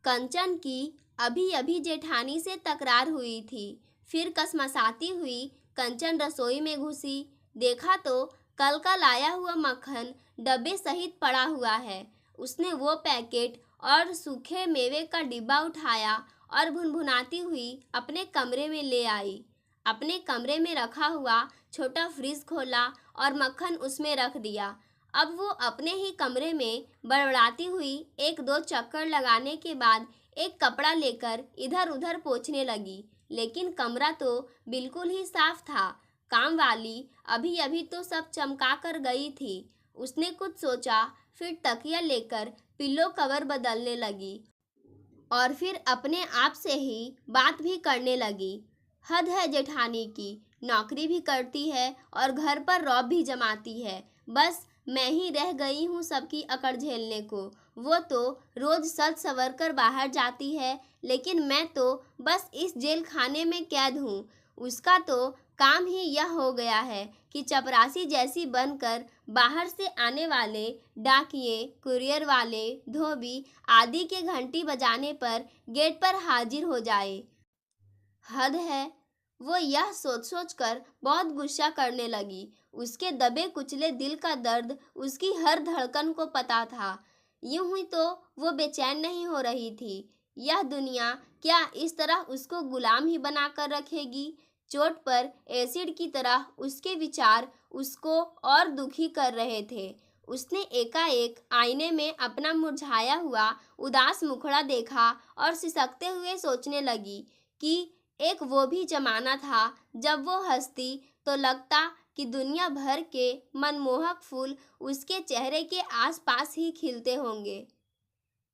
कंचन की अभी अभी जेठानी से तकरार हुई थी। फिर कसमसाती हुई कंचन रसोई में घुसी। देखा तो कल का लाया हुआ मक्खन डब्बे सहित पड़ा हुआ है। उसने वो पैकेट और सूखे मेवे का डिब्बा उठाया और भुनभुनाती हुई अपने कमरे में ले आई। अपने कमरे में रखा हुआ छोटा फ्रिज खोला और मक्खन उसमें रख दिया। अब वो अपने ही कमरे में बड़बड़ाती हुई एक दो चक्कर लगाने के बाद एक कपड़ा लेकर इधर उधर पोंछने लगी। लेकिन कमरा तो बिल्कुल ही साफ था। काम वाली अभी अभी तो सब चमका कर गई थी। उसने कुछ सोचा, फिर तकिया लेकर पिल्लो कवर बदलने लगी और फिर अपने आप से ही बात भी करने लगी। हद है जेठानी की, नौकरी भी करती है और घर पर रौब भी जमाती है। बस मैं ही रह गई हूँ सबकी अकड़ झेलने को। वो तो रोज सज संवर कर बाहर जाती है, लेकिन मैं तो बस इस जेल खाने में कैद हूँ। उसका तो काम ही यह हो गया है कि चपरासी जैसी बनकर बाहर से आने वाले डाकिये, कुरियर वाले, धोबी आदि के घंटी बजाने पर गेट पर हाजिर हो जाए। हद है। वो यह सोच सोच कर बहुत गुस्सा करने लगी। उसके दबे कुचले दिल का दर्द उसकी हर धड़कन को पता था। यूं ही तो वो बेचैन नहीं हो रही थी। यह दुनिया क्या इस तरह उसको गुलाम ही बनाकर रखेगी? चोट पर एसिड की तरह उसके विचार उसको और दुखी कर रहे थे। उसने एकाएक आईने में अपना मुरझाया हुआ उदास मुखड़ा देखा और सिसकते हुए सोचने लगी कि एक वो भी जमाना था जब वो हंसती तो लगता कि दुनिया भर के मनमोहक फूल उसके चेहरे के आसपास ही खिलते होंगे।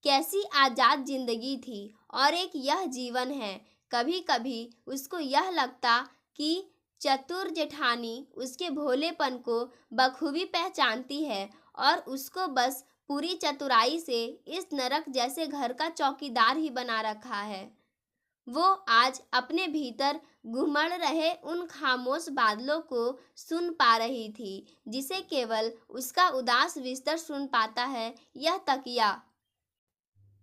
कैसी आजाद जिंदगी थी। और एक यह जीवन है। कभी कभी उसको यह लगता कि चतुर जेठानी उसके भोलेपन को बखूबी पहचानती है और उसको बस पूरी चतुराई से इस नरक जैसे घर का चौकीदार ही बना रखा है। वो आज अपने भीतर घुमड़ रहे उन खामोश बादलों को सुन पा रही थी, जिसे केवल उसका उदास बिस्तर सुन पाता है, यह तकिया।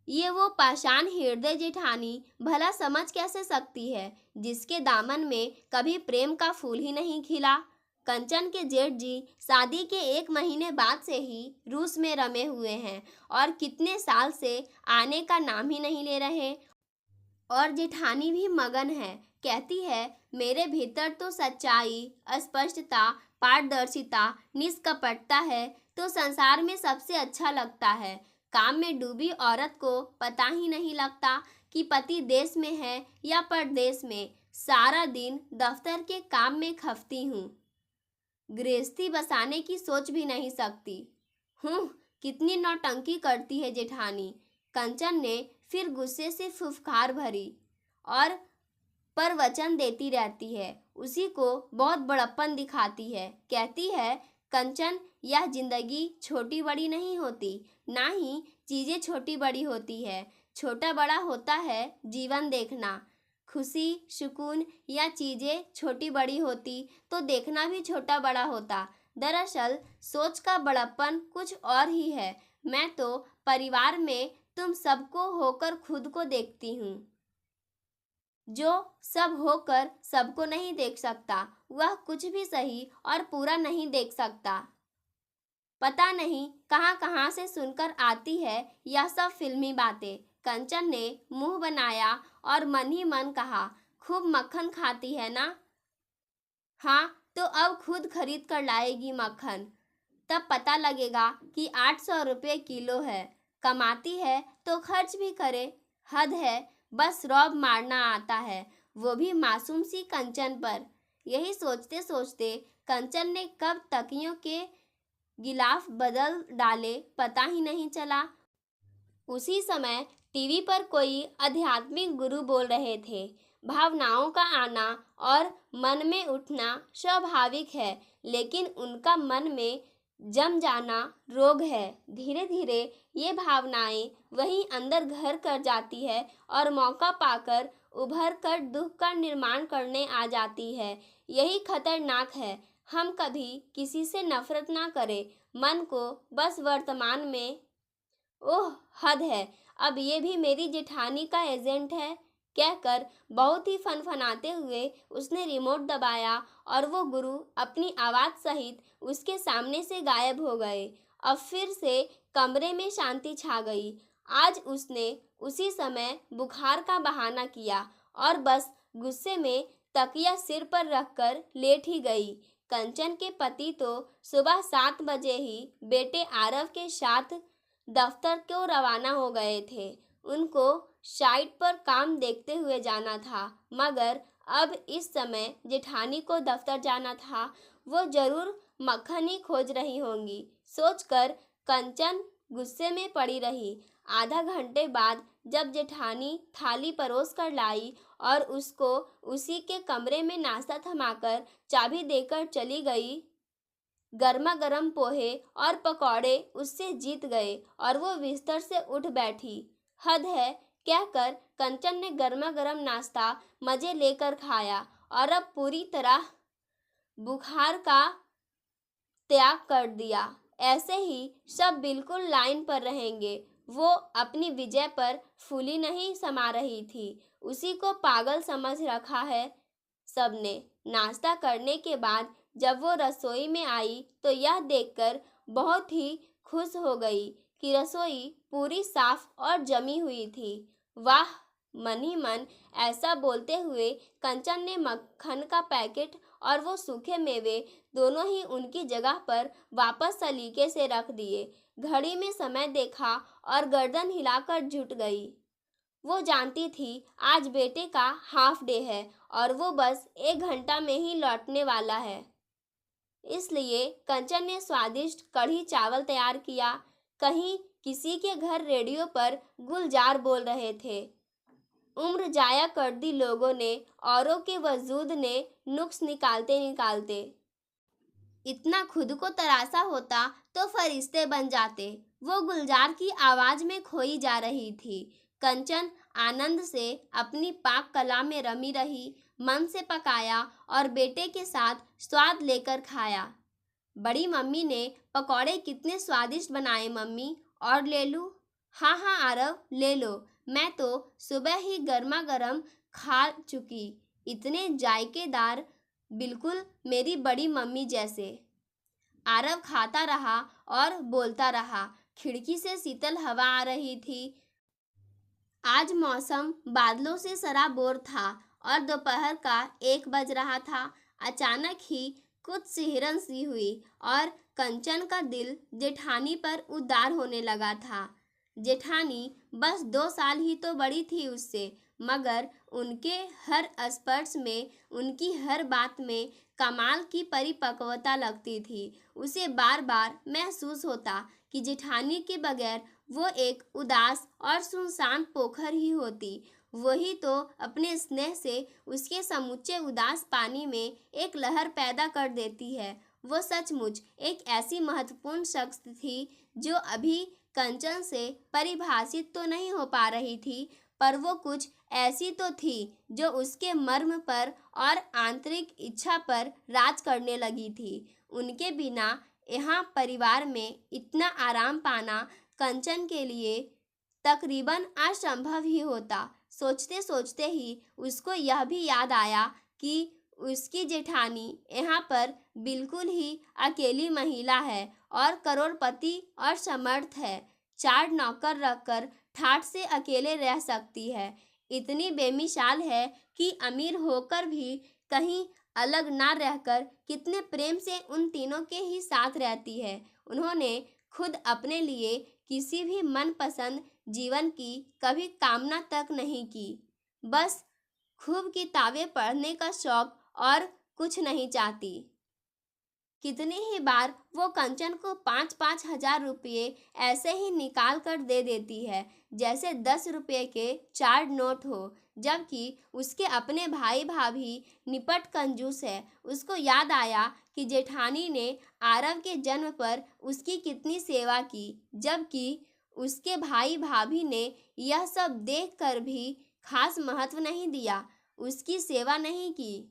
ये वो पाषाण हृदय जेठानी भला समझ कैसे सकती है, जिसके दामन में कभी प्रेम का फूल ही नहीं खिला। कंचन के जेठ जी शादी के 1 महीने बाद से ही रूस में रमे हुए हैं और कितने साल से आने का नाम ही नहीं ले रहे। और जेठानी भी मगन है। कहती है, मेरे भीतर तो सच्चाई, स्पष्टता, पारदर्शिता, निष्कपटता है तो संसार में सबसे अच्छा लगता है। काम में डूबी औरत को पता ही नहीं लगता कि पति देश में है या परदेश में। सारा दिन दफ्तर के काम में खपती हूँ। गृहस्थी बसाने की सोच भी नहीं सकती हूँ। कितनी नौटंकी करती है जेठानी। कंचन ने फिर गुस्से से फुफकार भरी। और पर वचन देती रहती है, उसी को बहुत बड़प्पन दिखाती है। कहती है, कंचन, यह जिंदगी छोटी बड़ी नहीं होती, ना ही चीजें छोटी बड़ी होती है। छोटा बड़ा होता है जीवन देखना। खुशी, सुकून या चीजें छोटी बड़ी होती तो देखना भी छोटा बड़ा होता। दरअसल सोच का बड़प्पन कुछ और ही है। मैं तो परिवार में तुम सबको होकर खुद को देखती हूँ। जो सब होकर सबको नहीं देख सकता, वह कुछ भी सही और पूरा नहीं देख सकता। पता नहीं कहाँ कहाँ से सुनकर आती है यह सब फिल्मी बातें। कंचन ने मुंह बनाया और मन ही मन कहा, खूब मक्खन खाती है ना? हाँ, तो अब खुद खरीद कर लाएगी मक्खन। तब पता लगेगा कि 800 रुपये किलो है। कमाती है तो खर्च भी करे। हद है। बस रौब मारना आता है, वो भी मासूम सी कंचन पर। यही सोचते सोचते कंचन ने कब तकियों के गिलाफ बदल डाले पता ही नहीं चला। उसी समय टीवी पर कोई आध्यात्मिक गुरु बोल रहे थे, भावनाओं का आना और मन में उठना स्वाभाविक है, लेकिन उनका मन में जम जाना रोग है। धीरे धीरे ये भावनाएं वहीं अंदर घर कर जाती है और मौका पाकर उभर कर दुख का निर्माण करने आ जाती है। यही खतरनाक है। हम कभी किसी से नफरत ना करें, मन को बस वर्तमान में। ओह, हद है। अब ये भी मेरी जेठानी का एजेंट है, कहकर बहुत ही फनफनाते हुए उसने रिमोट दबाया और वो गुरु अपनी आवाज सहित उसके सामने से गायब हो गए। अब फिर से कमरे में शांति छा गई। आज उसने उसी समय बुखार का बहाना किया और बस गुस्से में तकिया सिर पर रखकर लेट ही गई। कंचन के पति तो सुबह 7 बजे ही बेटे आरव के साथ दफ्तर को रवाना हो गए थे। उनको साइट पर काम देखते हुए जाना था, मगर अब इस समय जेठानी को दफ्तर जाना था। वो जरूर मक्खन ही खोज रही होंगी, सोचकर कंचन गुस्से में पड़ी रही। आधा घंटे बाद जब जेठानी थाली परोस कर लाई और उसको उसी के कमरे में नाश्ता थमाकर चाबी देकर चली गई, गर्मा गर्म पोहे और पकौड़े उससे जीत गए और वो बिस्तर से उठ बैठी। हद है, कहकर कंचन ने गर्मा गर्म नाश्ता मजे लेकर खाया और अब पूरी तरह बुखार का त्याग कर दिया। ऐसे ही सब बिल्कुल लाइन पर रहेंगे। वो अपनी विजय पर फूली नहीं समा रही थी, उसी को पागल समझ रखा है सबने। नाश्ता करने के बाद जब वो रसोई में आई तो यह देखकर बहुत ही खुश हो गई कि रसोई पूरी साफ और जमी हुई थी। वाह, मन ही मन ऐसा बोलते हुए कंचन ने मक्खन का पैकेट और वो सूखे मेवे दोनों ही उनकी जगह पर वापस सलीके से रख दिए। घड़ी में समय देखा और गर्दन हिलाकर झुक गई। वो जानती थी आज बेटे का हाफ डे है और वो बस 1 घंटा में ही लौटने वाला है। इसलिए कंचन ने स्वादिष्ट कढ़ी चावल तैयार किया। कहीं किसी के घर रेडियो पर गुलजार बोल रहे थे। उम्र जाया कर दी लोगों ने, औरों के वजूद ने नुक्स निकालते निकालते। इतना खुद को तरासा होता तो फरिश्ते बन जाते। वो गुलजार की आवाज में खोई जा रही थी। कंचन आनंद से अपनी पाक कला में रमी रही, मन से पकाया और बेटे के साथ स्वाद लेकर खाया। बड़ी मम्मी ने पकौड़े कितने स्वादिष्ट बनाए मम्मी, और ले लूं? हाँ हाँ आरव, ले लो, मैं तो सुबह ही गर्मा गर्म खा चुकी। इतने जायकेदार, बिल्कुल मेरी बड़ी मम्मी जैसे। आरव खाता रहा और बोलता रहा। खिड़की से शीतल हवा आ रही थी। आज मौसम बादलों से सराबोर था और दोपहर का 1 बज रहा था। अचानक ही कुछ सिहरन सी हुई और कंचन का दिल जेठानी पर उदार होने लगा था। जेठानी बस 2 साल ही तो बड़ी थी उससे, मगर उनके हर स्पर्श में, उनकी हर बात में कमाल की परिपक्वता लगती थी। उसे बार बार महसूस होता कि जेठानी के बगैर वो एक उदास और सुनसान पोखर ही होती। वही तो अपने स्नेह से उसके समूचे उदास पानी में एक लहर पैदा कर देती है। वो सचमुच एक ऐसी महत्वपूर्ण शख्स थी जो अभी कंचन से परिभाषित तो नहीं हो पा रही थी, पर वो कुछ ऐसी तो थी जो उसके मर्म पर और आंतरिक इच्छा पर राज करने लगी थी। उनके बिना यहाँ परिवार में इतना आराम पाना कंचन के लिए तकरीबन असंभव ही होता। सोचते सोचते ही उसको यह भी याद आया कि उसकी जेठानी यहाँ पर बिल्कुल ही अकेली महिला है और करोड़पति और समर्थ है। 4 नौकर रखकर ठाठ से अकेले रह सकती है। इतनी बेमिसाल है कि अमीर होकर भी कहीं अलग ना रहकर कितने प्रेम से उन तीनों के ही साथ रहती है। उन्होंने खुद अपने लिए किसी भी मनपसंद जीवन की कभी कामना तक नहीं की। बस खूब किताबें पढ़ने का शौक और कुछ नहीं चाहती। कितनी ही बार वो कंचन को 5-5 हजार रुपये ऐसे ही निकाल कर दे देती है, जैसे 10 रुपये के 4 नोट हो, जबकि उसके अपने भाई भाभी निपट कंजूस है। उसको याद आया कि जेठानी ने आरव के जन्म पर उसकी कितनी सेवा की, जबकि उसके भाई भाभी ने यह सब देख कर भी खास महत्व नहीं दिया, उसकी सेवा नहीं की।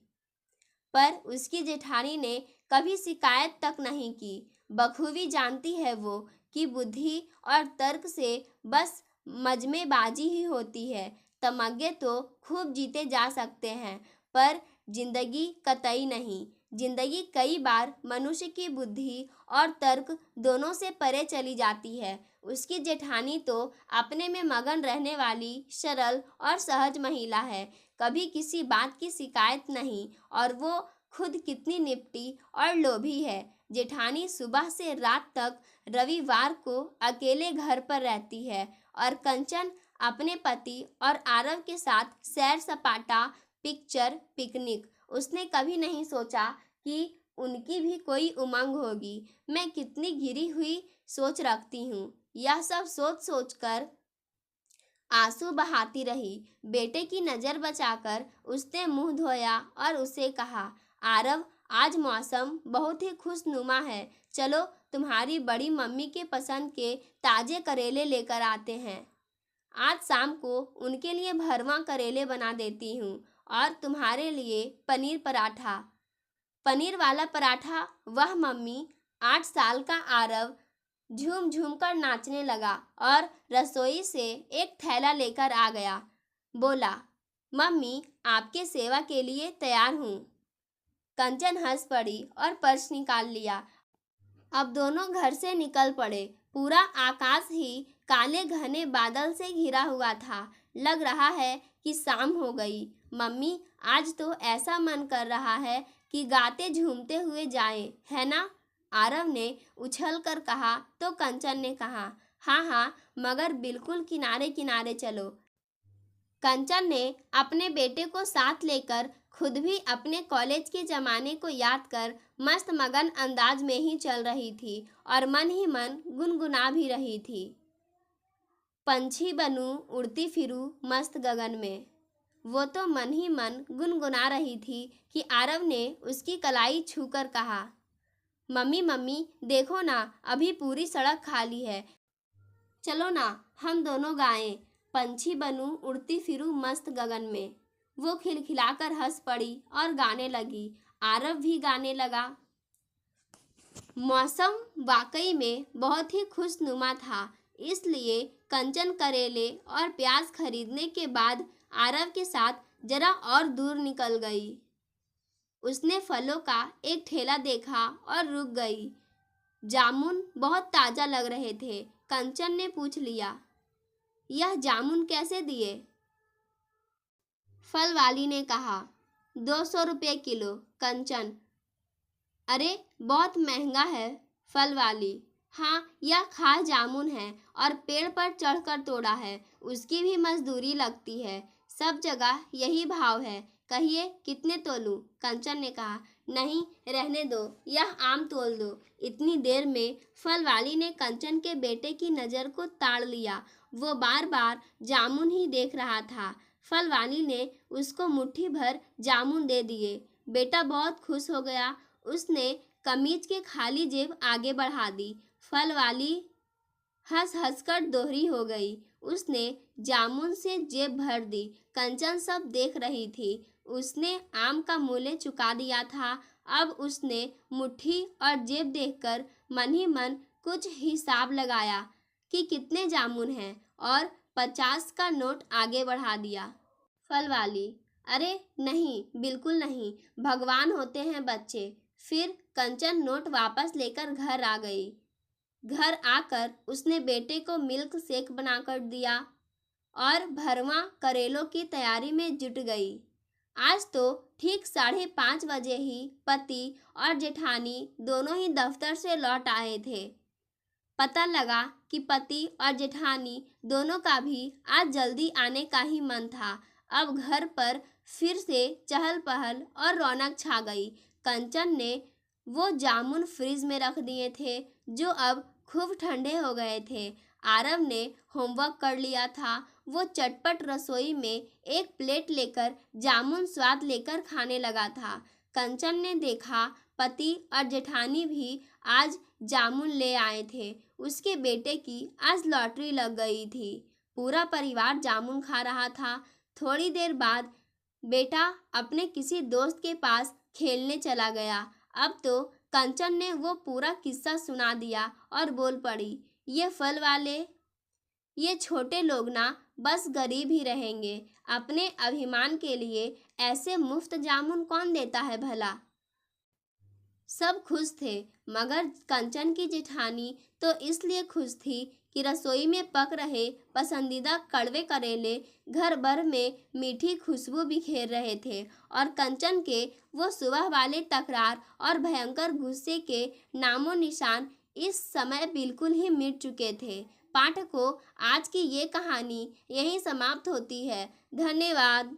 पर उसकी जेठानी ने कभी शिकायत तक नहीं की। बखूबी जानती है वो कि बुद्धि और तर्क से बस मजमेबाजी ही होती है। तमगे तो खूब जीते जा सकते हैं, पर जिंदगी कतई नहीं। जिंदगी कई बार मनुष्य की बुद्धि और तर्क दोनों से परे चली जाती है। उसकी जेठानी तो अपने में मगन रहने वाली सरल और सहज महिला है, कभी किसी बात की शिकायत नहीं, और वो खुद कितनी निपटी और लोभी है। जेठानी सुबह से रात तक रविवार को अकेले घर पर रहती है, और कंचन अपने पति और आरव के साथ सैर सपाटा, पिक्चर, पिकनिक। उसने कभी नहीं सोचा कि उनकी भी कोई उमंग होगी। मैं कितनी घिरी हुई सोच रखती हूँ। यह सब सोच सोच कर आंसू बहाती रही। बेटे की नज़र बचाकर उसने मुंह धोया और उसे कहा, आरव, आज मौसम बहुत ही खुशनुमा है। चलो तुम्हारी बड़ी मम्मी के पसंद के ताजे करेले लेकर आते हैं। आज शाम को उनके लिए भरवा करेले बना देती हूँ, और तुम्हारे लिए पनीर पराठा। पनीर वाला पराठा? वाह मम्मी! 8 साल का आरव झूम झूम कर नाचने लगा और रसोई से एक थैला लेकर आ गया। बोला, मम्मी, आपके सेवा के लिए तैयार हूँ। कंचन हंस पड़ी और पर्स निकाल लिया। अब दोनों घर से निकल पड़े। पूरा आकाश ही काले घने बादल से घिरा हुआ था। लग रहा है कि शाम हो गई। मम्मी, आज तो ऐसा मन कर रहा है कि गाते झूमते हुए जाएं, है ना? आरव ने उछल कर कहा तो कंचन ने कहा, हाँ हाँ, मगर बिल्कुल किनारे किनारे चलो। कंचन ने अपने बेटे को साथ लेकर खुद भी अपने कॉलेज के ज़माने को याद कर मस्त मगन अंदाज में ही चल रही थी, और मन ही मन गुनगुना भी रही थी। पंछी बनूं उड़ती फिरूं मस्त गगन में। वो तो मन ही मन गुनगुना रही थी कि आरव ने उसकी कलाई छूकर कहा, मम्मी मम्मी, देखो ना, अभी पूरी सड़क खाली है। चलो ना, हम दोनों गाएं, पंछी बनूं उड़ती फिरूं मस्त गगन में। वो खिलखिलाकर हंस पड़ी और गाने लगी। आरव भी गाने लगा। मौसम वाकई में बहुत ही खुशनुमा था, इसलिए कंचन करेले और प्याज खरीदने के बाद आरव के साथ जरा और दूर निकल गई। उसने फलों का एक ठेला देखा और रुक गई। जामुन बहुत ताज़ा लग रहे थे। कंचन ने पूछ लिया, यह जामुन कैसे दिए? फल वाली ने कहा, 200 रुपये किलो। कंचन, अरे बहुत महंगा है। फल वाली, हाँ, यह खास जामुन है और पेड़ पर चढ़कर तोड़ा है, उसकी भी मजदूरी लगती है। सब जगह यही भाव है, कहिए कितने तोलूं? कंचन ने कहा, नहीं, रहने दो, यह आम तोल दो। इतनी देर में फल वाली ने कंचन के बेटे की नज़र को ताड़ लिया। वो बार बार जामुन ही देख रहा था। फल वाली ने उसको मुट्ठी भर जामुन दे दिए। बेटा बहुत खुश हो गया। उसने कमीज के खाली जेब आगे बढ़ा दी। फल वाली हंस हंस कर दोहरी हो गई। उसने जामुन से जेब भर दी। कंचन सब देख रही थी। उसने आम का मूल्य चुका दिया था। अब उसने मुट्ठी और जेब देखकर मन ही मन कुछ हिसाब लगाया कि कितने जामुन हैं, और 50 का नोट आगे बढ़ा दिया। फल वाली, अरे नहीं, बिल्कुल नहीं, भगवान होते हैं बच्चे। फिर कंचन नोट वापस लेकर घर आ गई। घर आकर उसने बेटे को मिल्क शेक बनाकर दिया और भरवा करेलों की तैयारी में जुट गई। आज तो ठीक 5:30 बजे ही पति और जेठानी दोनों ही दफ्तर से लौट आए थे। पता लगा कि पति और जेठानी दोनों का भी आज जल्दी आने का ही मन था। अब घर पर फिर से चहल पहल और रौनक छा गई। कंचन ने वो जामुन फ्रिज में रख दिए थे जो अब खूब ठंडे हो गए थे। आरव ने होमवर्क कर लिया था। वो चटपट रसोई में एक प्लेट लेकर जामुन स्वाद लेकर खाने लगा था। कंचन ने देखा पति और जेठानी भी आज जामुन ले आए थे। उसके बेटे की आज लॉटरी लग गई थी। पूरा परिवार जामुन खा रहा था। थोड़ी देर बाद बेटा अपने किसी दोस्त के पास खेलने चला गया। अब तो कंचन ने वो पूरा किस्सा सुना दिया और बोल पड़ी, ये फल वाले, ये छोटे लोग ना बस गरीब ही रहेंगे। अपने अभिमान के लिए ऐसे मुफ्त जामुन कौन देता है भला। सब खुश थे, मगर कंचन की जेठानी तो इसलिए खुश थी कि रसोई में पक रहे पसंदीदा कड़वे करेले घर भर में मीठी खुशबू बिखेर रहे थे, और कंचन के वो सुबह वाले तकरार और भयंकर गुस्से के नामो निशान इस समय बिल्कुल ही मिट चुके थे। पाठकों, आज की ये कहानी यहीं समाप्त होती है। धन्यवाद।